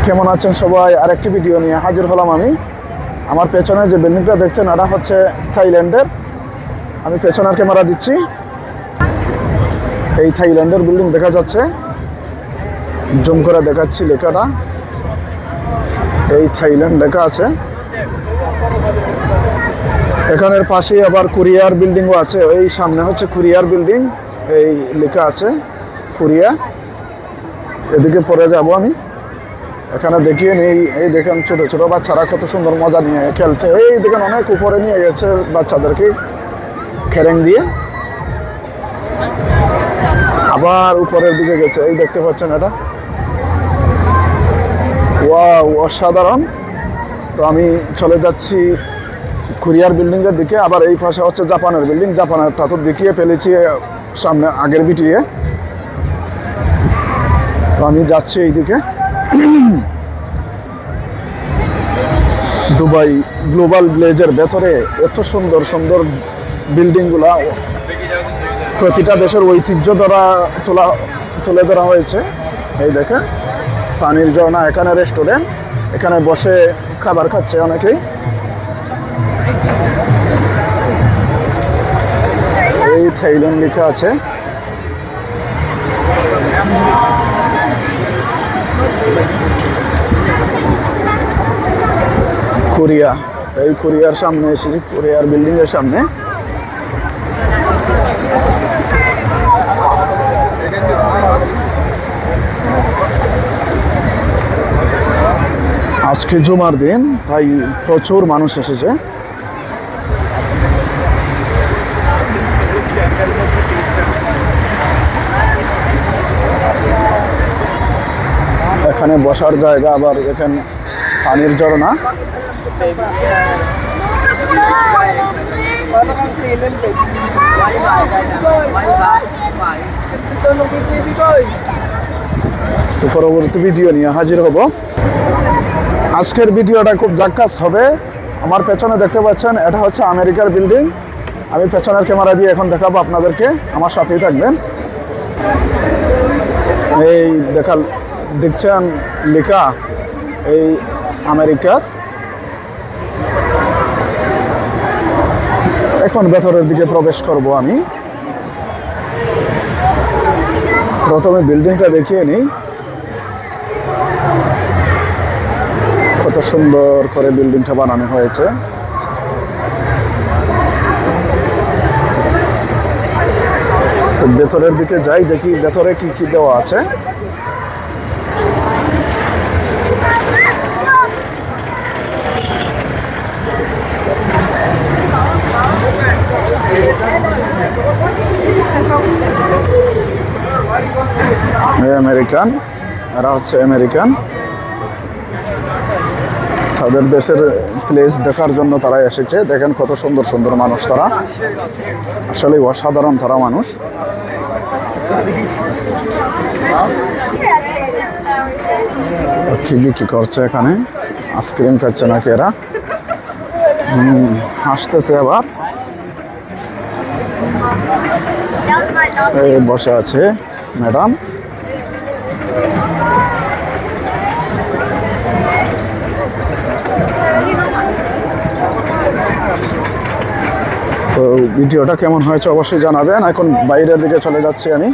কেমন আছেন সবাই? আরেকটি ভিডিও নিয়ে হাজির হলাম আমি। আমার পেছনে যে বিল্ডিংটা দেখছেন এটা হচ্ছে থাইল্যান্ডের। আমি পেছনের ক্যামেরা দিচ্ছি। এই থাইল্যান্ডের বিল্ডিং দেখা যাচ্ছে, জুম করে দেখাচ্ছি লেখাটা। এই থাইল্যান্ড লেখা আছে। এখানের পাশে আবার কোরিয়ার বিল্ডিংও আছে। এই সামনে হচ্ছে কোরিয়ার বিল্ডিং, এই লেখা আছে কোরিয়া। এদিকে পরে যাব আমি। এখানে দেখিয়ে নেই, এই দেখেন ছোট ছোট বাচ্চারা কত সুন্দর মজা নিয়ে খেলছে। এই দেখেন অনেক উপরে নিয়ে গেছে বাচ্চাদেরকে খেরেং দিয়ে, আবার উপরের দিকে গেছে। এই দেখতে পাচ্ছেন এটা, ওয়াও, অসাধারণ। তো আমি চলে যাচ্ছি কোরিয়ার বিল্ডিংয়ের দিকে। আবার এই পাশে হচ্ছে জাপানের বিল্ডিং। জাপানেরটা তো দেখিয়ে ফেলেছি সামনে আগের ভিডিওয়ে। তো আমি যাচ্ছি এইদিকে। দুবাই গ্লোবাল ভিলেজের ভেতরে এত সুন্দর সুন্দর বিল্ডিংগুলা, প্রতিটা দেশের ঐতিহ্য দ্বারা তুলে ধরা হয়েছে। এই দেখেন পানির ঝর্ণা, এখানে রেস্টুরেন্ট, এখানে বসে খাবার খাচ্ছে অনেকেই। এই থাইল্যান্ড লেখা আছে। কোরিয়া, এই কোরিয়ার সামনে এসেছি, কোরিয়ার বিল্ডিং এর সামনে। আজকে জুমার দিন, তাই প্রচুর মানুষ এসেছে। এখানে বসার জায়গা, আবার এখানে পানির ঝর্ণা। তো পরবর্তী ভিডিও নিয়ে হাজির হব। আজকের ভিডিওটা খুব জাক্কাস হবে। আমার পেছনে দেখতে পাচ্ছেন, এটা হচ্ছে আমেরিকার বিল্ডিং। আমি পেছনের ক্যামেরা দিয়ে এখন দেখাবো আপনাদেরকে, আমার সাথেই থাকবেন। এই দেখছেন লেখা, এই আমেরিকাস। এখন ভেতরের দিকে প্রবেশ করব আমি। প্রথমে বিল্ডিংটা দেখিয়ে নিই, কত সুন্দর করে বিল্ডিংটা বানানো হয়েছে। তো ভেতরের দিকে যাই, দেখি ভেতরে কি কি দেওয়া আছে। আমেরিকান, এরা হচ্ছে আমেরিকান। তাদের দেশের প্লেস দেখার জন্য তারা এসেছে। দেখেন কত সুন্দর সুন্দর মানুষ তারা, আসলে অসাধারণ তারা মানুষ। কি করছে এখানে? আইসক্রিম খাচ্ছে নাকি এরা? হাসতেছে আবার। এই বসে আছে ম্যাডাম। তো ভিডিওটা কেমন হয়েছে অবশ্যই জানাবেন। এখন বাইরের দিকে চলে যাচ্ছি আমি।